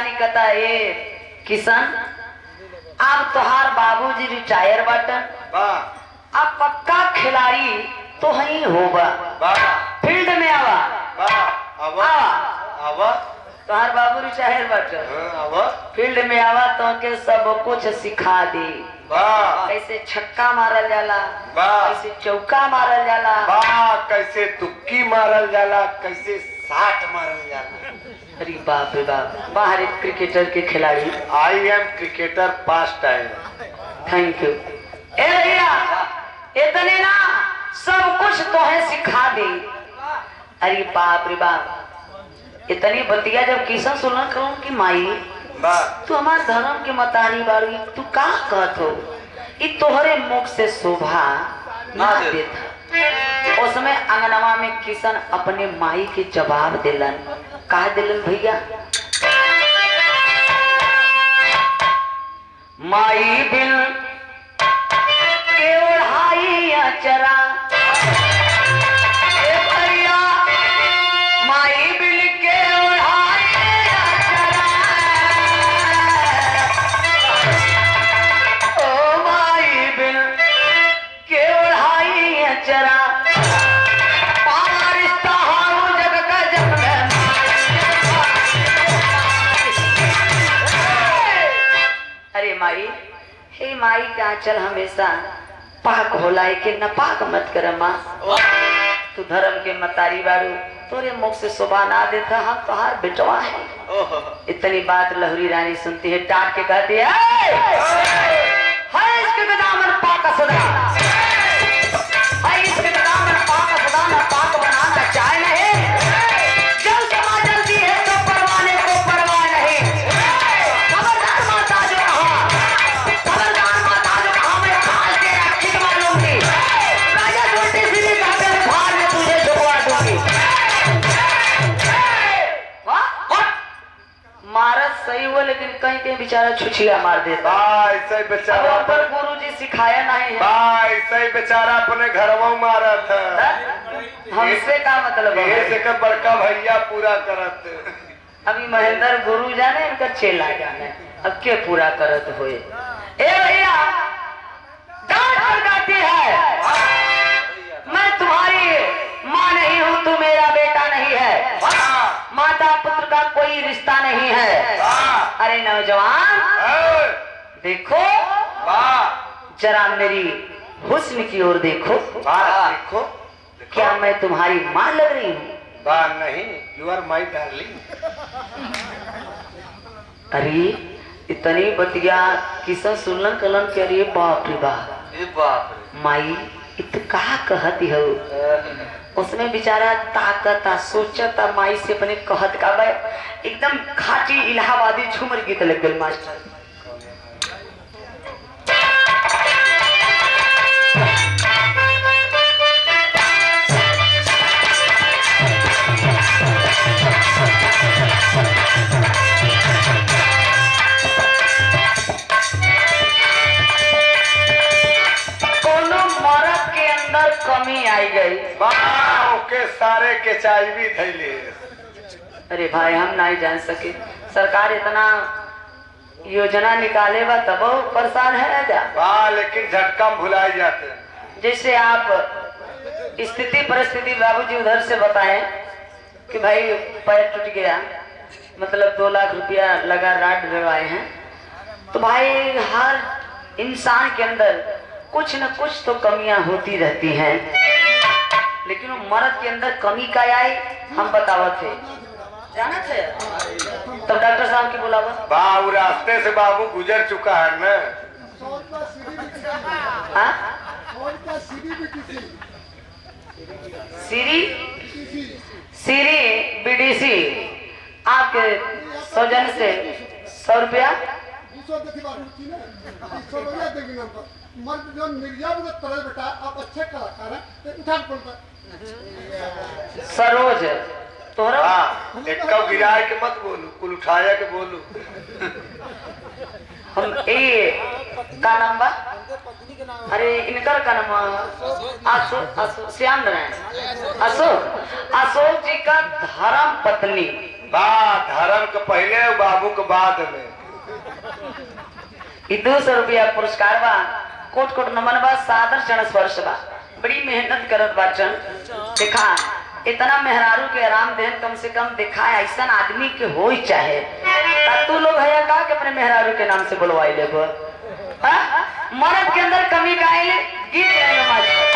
रानी कहता ये किशन आप तोहार बाबूजी रिटायर बाटन अब पक्का खिलाड़ी तो ही होगा फील्ड में आवा तोहार बाबू रिटायर बाटन फील्ड में आवा तो के सब कुछ सिखा दी कैसे छक्का मारल जाला कैसे चौका मारल जाला कैसे तुक्की मारल जाला कैसे साठ मारल जाला। अरे बाप रे बाप बाहर एक क्रिकेटर के खिलाड़ी I am cricketer past time. Thank you. ए भैया इतने ना सब कुछ तो है सिखा दी। अरे बाप रे बाप इतनी बतिया जब किशन सुनना कहूँ कि माई तू हमारे धर्म के मतारी बारू तू का कहत हो ये तोहरे मुख से शोभा ना देता। उसमें अंगनवा में किशन अपने माई के जवाब दिलन कहा दिलन भैया माई बिन के ओढ़ाई अचरा भैया माई बिन के ओढ़ाई अचरा ओ माई बिन के ओढ़ाई अचरा माई हे माई का चल हमेशा पाक होला के नपाक मत कर माँ तू धर्म के मतारी बारू तोरे मुख से शोभा ना देता हम तोहार बेटवा है। इतनी बात लहरी रानी सुनती है डांट के कहती है इसके दामन पाक सदा इसके दामन पाक सदा ना पाक बनाना चाहे नहीं जल समा जल्दी है तो परवाने को परवाह नहीं। खबरदार माता जो कहा मैं खाल के रखी मारूंगी राजा छोटी सीधी कहते भार में तुझे झुकवा दूंगी। मारत सही हुआ लेकिन कहीं कहीं बेचारा छुछिया मार देता ऐसे बेचारा पर गुरु जी सिखाया नहीं है ऐसे बेचारा अपने घरवा मारा था हमसे का मतलब है बड़का भैया पूरा करत अभी महेंद्र गुरु जाने इनका चेला जाने अब के पूरा करत हुए। ए भैया डांट कर गाती है मैं तुम्हारी माँ नहीं हूँ तू मेरा बेटा नहीं है माता पुत्र का कोई रिश्ता नहीं है। अरे नौजवान देखो जरा मेरी हुस्न की ओर देखो देखो क्या मैं तुम्हारी माँ लग रही हूँ? नहीं यू आर माई डार्लिंग। अरे इतनी बतिया किसन सुनलन कलन के अरे बाप रे बाप माई इत कहा कहती हो उसमें बेचारा ताकता सोचता माई से अपने कहत का भाई एकदम खाटी इलाहाबादी झूमर गीत लग गल मास्टर। कमी आई गई के सारे के चाहिए थैले। अरे भाई हम नहीं जान सके सरकार इतना योजना निकाले बा तब परेशान है क्या लेकिन झटका भुलाई जाते जैसे आप स्थिति परिस्थिति बाबूजी उधर से बताएं कि भाई पैर टूट गया मतलब 2 लाख रुपया लगा राड भिड़वाए हैं तो भाई हर इंसान के अंदर कुछ न कुछ तो कमियां होती रहती हैं लेकिन वो मर्द के अंदर कमी का आई हम बतावत थे जाना थे तब डॉक्टर साहब की बुलावा बाबू रास्ते से बाबू गुजर चुका है ना सीरी बीडीसी आपके सौजन्य से 100 रुपया बेटा आप अच्छे कलाकार हैं उठा पड़ता सरोज तोहरा एक कब गिराए के मत बोलू कुल उठाया के बोलू हम ए का नाम बा अरे इनकर का नाम अशोक श्याम नारायण अशोक जी का धर्म पत्नी बात धर्म के पहले और बाबू के बाद में। ई 200 रुपया पुरस्कार बा, कोट कोट नमन बा, सादर चरण स्पर्श बा। बड़ी मेहनत करत बा चन। देखा इतना मेहरारू के आराम देन कम से कम देखा ऐसा आदमी के हो ही चाहे। तू लोग है का कि अपने मेहरारू के नाम से बुलवाई ले मर्द के अंदर कमी का आइले गीत गाएंगे मास्टर।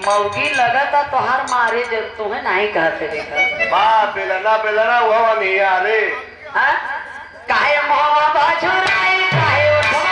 मौगी लगा था तोहार मारे जब तुम्हें नहीं कहते देखा बा बेलना बेलना वो नहीं आ रे। हाँ? काहे मोहवा बाजुराई काहे उठवा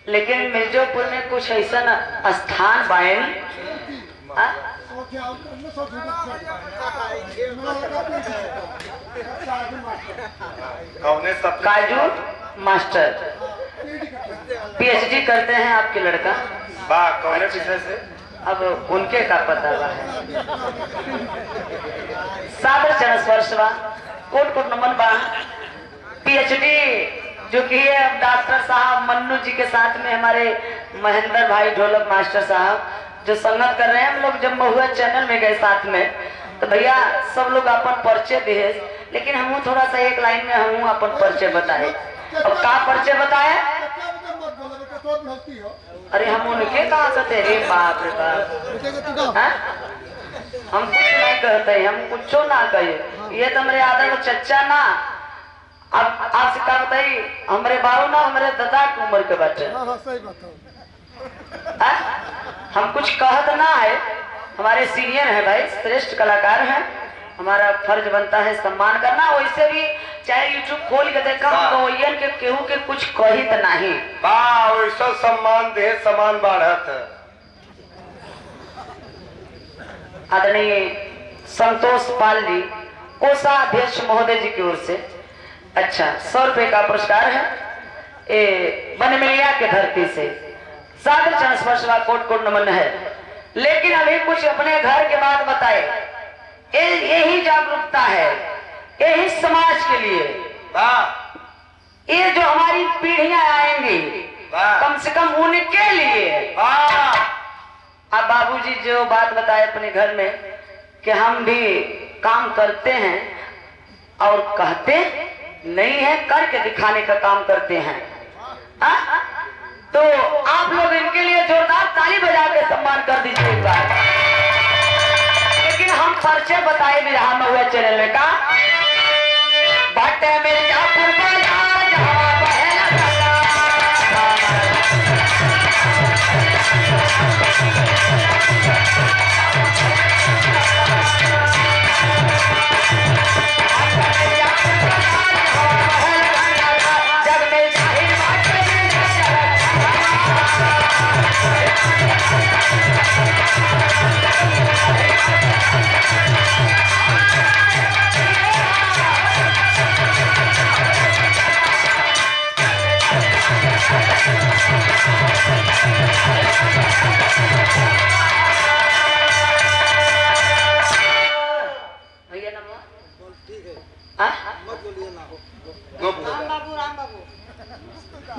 लेकिन मिर्जोपुर में कुछ ऐसा स्थान बाएं कौने सब काजू मास्टर पीएचडी करते हैं आपके लड़का। बा कौने विषय से? अब उनके का पता बा। सादर चरण स्पर्श बा, कोट कोट नमन बा। पीएचडी जो कि है अब डॉक्टर साहब मन्नू जी के साथ में हमारे महेंद्र भाई ढोलक मास्टर साहब जो संगत कर रहे हैं। हम लोग जब महुआ चैनल में गए साथ में तो भैया सब लोग अपन परिचय दिए, लेकिन हम थोड़ा सा एक लाइन में हम अपन परिचय बताए। अब का परिचय बताए? अरे हम उनके कहा कहते रे बाप रे बाप। हम कुछ नहीं कहते, हम कुछ ना कहे। ये तो मेरे आदर चच्चा ना, अब आपसे क्या बताइए, हमारे बाबू ना हमारे दादा की उम्र के बच्चे। हम कुछ कहत ना है, हमारे सीनियर है भाई, श्रेष्ठ कलाकार हैं, हमारा फर्ज बनता है सम्मान करना। वैसे भी चाहे यूट्यूब खोल के देखा तो के केहू के कुछ कहित नहीं बा वैसा सम्मान दे समान बढ़त है। आदरणीय संतोष पाल जी कोषाध्यक्ष महोदय जी की ओर से अच्छा 100 रुपए का पुरस्कार है। बनमिलिया के धरती से सादर चरण स्पर्श कोट कोट नमन है। लेकिन अभी कुछ अपने घर के बात बताए। यही जागरूकता है, यही समाज के लिए। ये जो हमारी पीढ़ियां आएंगी कम से कम उनके लिए। अब बाबूजी जो बात बताए अपने घर में कि हम भी काम करते हैं और कहते नहीं है, करके दिखाने का काम करते हैं। तो आप लोग इनके लिए जोरदार ताली बजा के सम्मान कर दीजिए एक बार। लेकिन हम परिचय बताए भी रहा में हुए चैनल में का बाटे मिर्जापुर बाजार जहां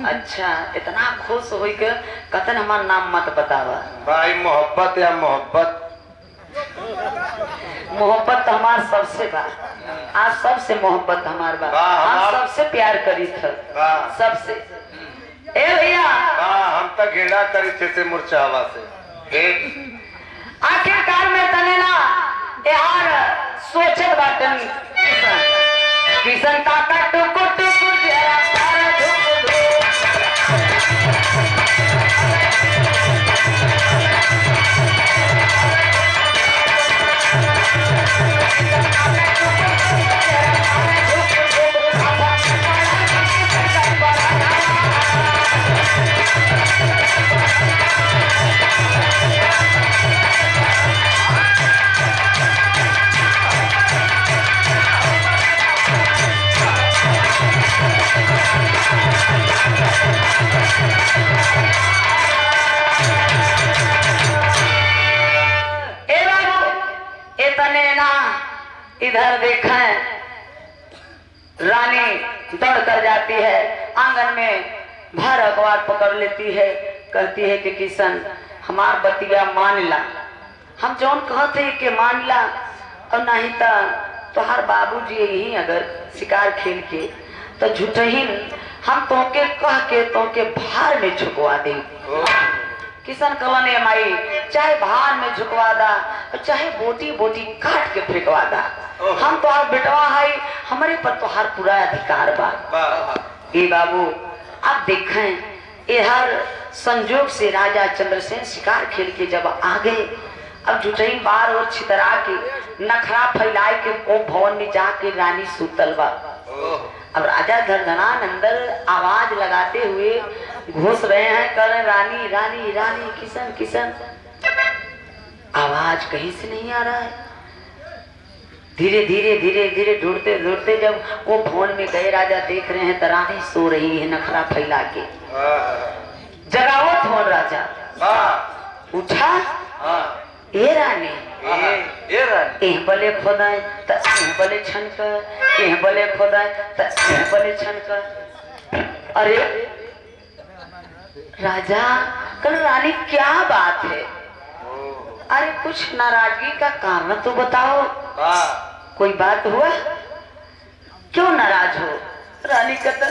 अच्छा इतना खुश हो के कतन हमार नाम मत बतावा। भाई मोहब्बत या मोहब्बत मोहब्बत तो हमार सबसे बा। आज सबसे मोहब्बत हमार बा। हम सबसे प्यार करी थ सबसे। ए भैया हम तक घेरा करी थे से मुरझावा से आखिरकार में तने ना यार सोचत बाटन किसन काका टुकु टुकु जरा तारा धुक धुक इधर देखें रानी दौड़ कर जाती है आंगन में भर अखबार पकड़ लेती है कहती है कि किशन हमार बतिया मान ला हम जौन कहते कि मान ला और नहीं तोहार बाबूजी यही अगर शिकार खेल के तो झूठहीन हम तोके कह के तोके भार में झुकवा दे। किशन कलन माई चाहे भार में झुकवा दा चाहे बोटी बोटी काट के फेंकवा दा हम तोहार बेटवा है हमारे पर तोहार पूरा अधिकार बा। ए बाबू आप देखें ये हर संजोग से राजा चंद्रसेन शिकार खेल के जब आ गए अब झूठही बार और छितरा के नखरा फैलाए के ओ भवन में जाके रानी सुतल बा। अब राजा धरधनान अंदर आवाज लगाते हुए घुस रहे हैं कर रानी रानी रानी किशन किशन आवाज कहीं से नहीं आ रहा है। धीरे धीरे धीरे धीरे ढूंढते ढूंढते जब वो भवन में गए राजा देख रहे हैं तो रानी सो रही है नखरा फैला के। जगावत हो राजा उठा ये रानी बले खोदाए तो बले छनक बले खोदाए तो बले छनक। अरे राजा कल रानी क्या बात है? अरे कुछ नाराजगी का कारण तो बताओ। कोई बात हुआ? क्यों नाराज हो? रानी कहता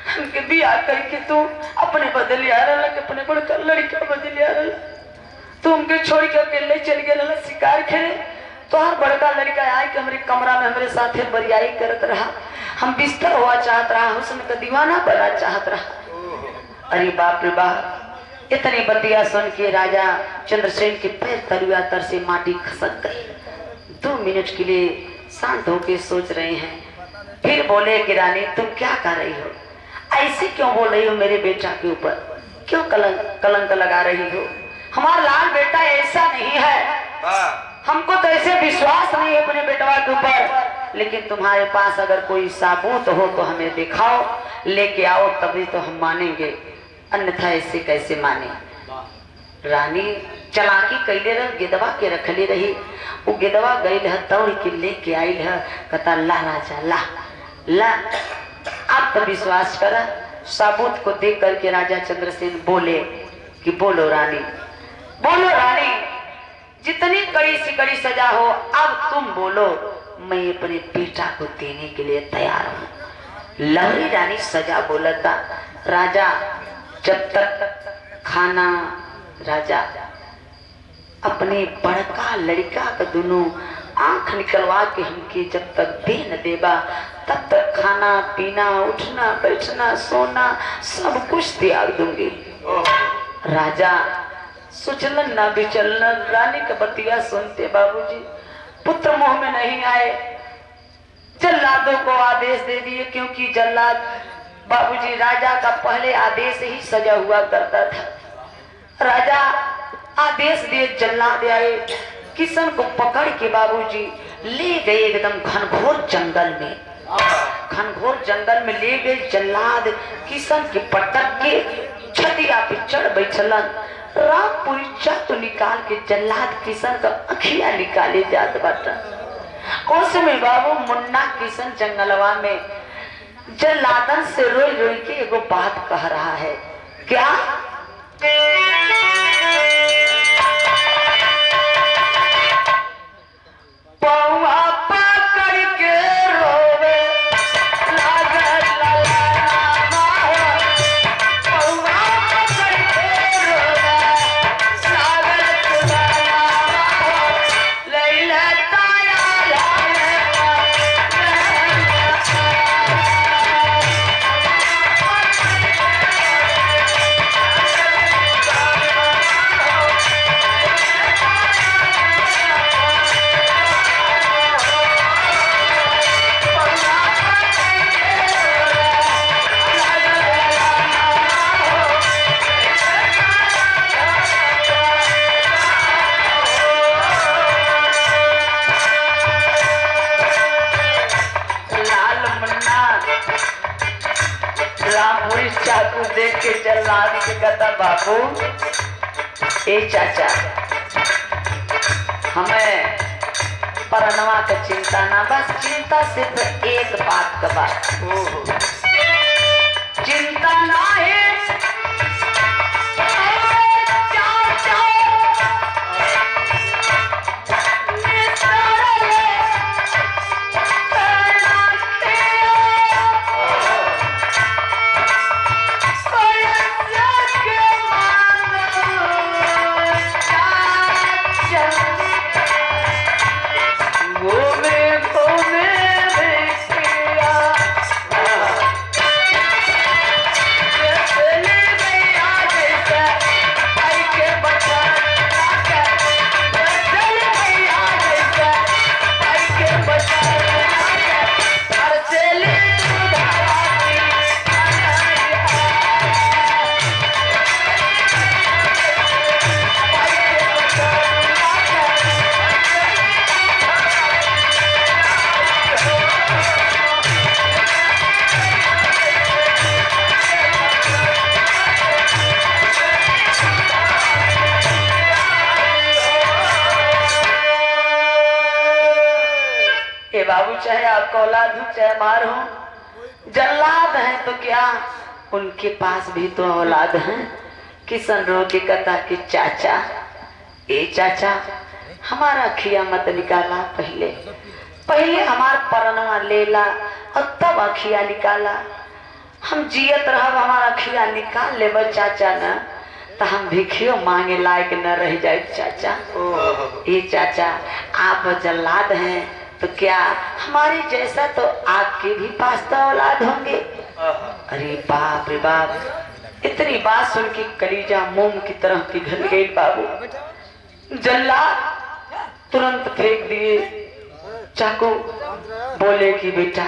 हमके बियाह करके तू अपने बदल आ रहा अपने बड़का लड़का बदल आ रहा तू हमके छोड़ के अकेले चल गया शिकार खेले तो हर बड़का लड़का आए कि हमारे कमरा में हमारे साथ बरियाई करत रहा हम बिस्तर हुआ चाहत रहा हुस्न का दीवाना बना चाहत रहा। अरे बाप रे बाप इतनी बतिया सुन के राजा चंद्रसेन के पैर तरुआ तर से माटी खसक गई। 2 मिनट के लिए शांत होके सोच रहे हैं फिर बोले कि रानी तुम क्या कर रही हो? ऐसे क्यों बोल रही हो मेरे बेटा के ऊपर? क्यों कलंक लगा रही हो? हमारा लाल बेटा ऐसा नहीं है। हमको तो ऐसे विश्वास नहीं है अपने बेटवा के ऊपर लेकिन तुम्हारे पास अगर कोई सबूत हो तो हमें दिखाओ लेके आओ तभी तो हम मानेंगे अन्यथा ऐसे कैसे माने। रानी चलाकी कैले रह गिदवा के रखले रही वो गिदवा गई दौड़ के लेके आई कहता ला राजा ला ला आप तो विश्वास करा। सबूत को देख करके राजा चंद्रसेन बोले कि बोलो रानी जितनी कड़ी से कड़ी सजा हो अब तुम बोलो मैं अपने बेटा को देने के लिए तैयार हूँ। लहरी रानी सजा बोला था राजा जब तक खाना राजा अपने बड़का लड़का का दोनों आंख निकलवा के हमके जब तक दे न देबा तब तक खाना पीना उठना बैठना सोना सब कुछ त्याग दूंगी। राजा सुचलन ना विचलन रानी का बतिया सुनते बाबूजी पुत्र मुंह में नहीं आए। जल्लादों को आदेश दे दिए क्योंकि जल्लाद बाबूजी राजा का पहले आदेश ही सजा हुआ करता था। राजा आदेश दिए जल्लाद आए किशन को पकड़ के बाबूजी ले गए एकदम घनघोर जंगल में। घनघोर जंगल में ले गए जल्लाद किशन के पटक के छतिया पे चढ़ बैठलन। रामपुरी चातु निकाल के जल्लाद किशन का अखिया निकाले जात बाटा। उसमें बाबू मुन्ना किशन जंगलवा में जल्लादन से रोई रोई के एगो बात कह रहा है। क्या? पौआ पकड़ के रोवे लागल ललनामा हो, पौआ पकड़ के रोवे लागल ललनामा हो, लैला ताया लाले रामपुरी चाकू देख के जल्लाद से कहता बाबू ए चाचा हमें परनवा का चिंता ना, बस चिंता सिर्फ एक बात का बात, चिंता ना है बाबू, चाहे आपका औलाद हो चाहे मार हो, जल्लाद है तो क्या उनके पास भी तो औलाद है। किशन रो के कथा कि चाचा ए चाचा हमारा अखिया मत निकाला, पहले हमार परनवा लेला और तब अखिया निकाला, हम जियत रहब हमारा अखिया निकाल लेब चाचा न तो हम भिखियो मांगे लायक न रह जाए चाचा। ए चाचा आप जल्लाद हैं तो क्या हमारे जैसा तो आपके भी पास तो औलाद होंगे। अरे बाप रे बाप, इतनी बात सुन के कलीजा मोम की तरह पिघल गई बाबू। जल्लाद तुरंत फेंक दिए चाकू, बोले कि बेटा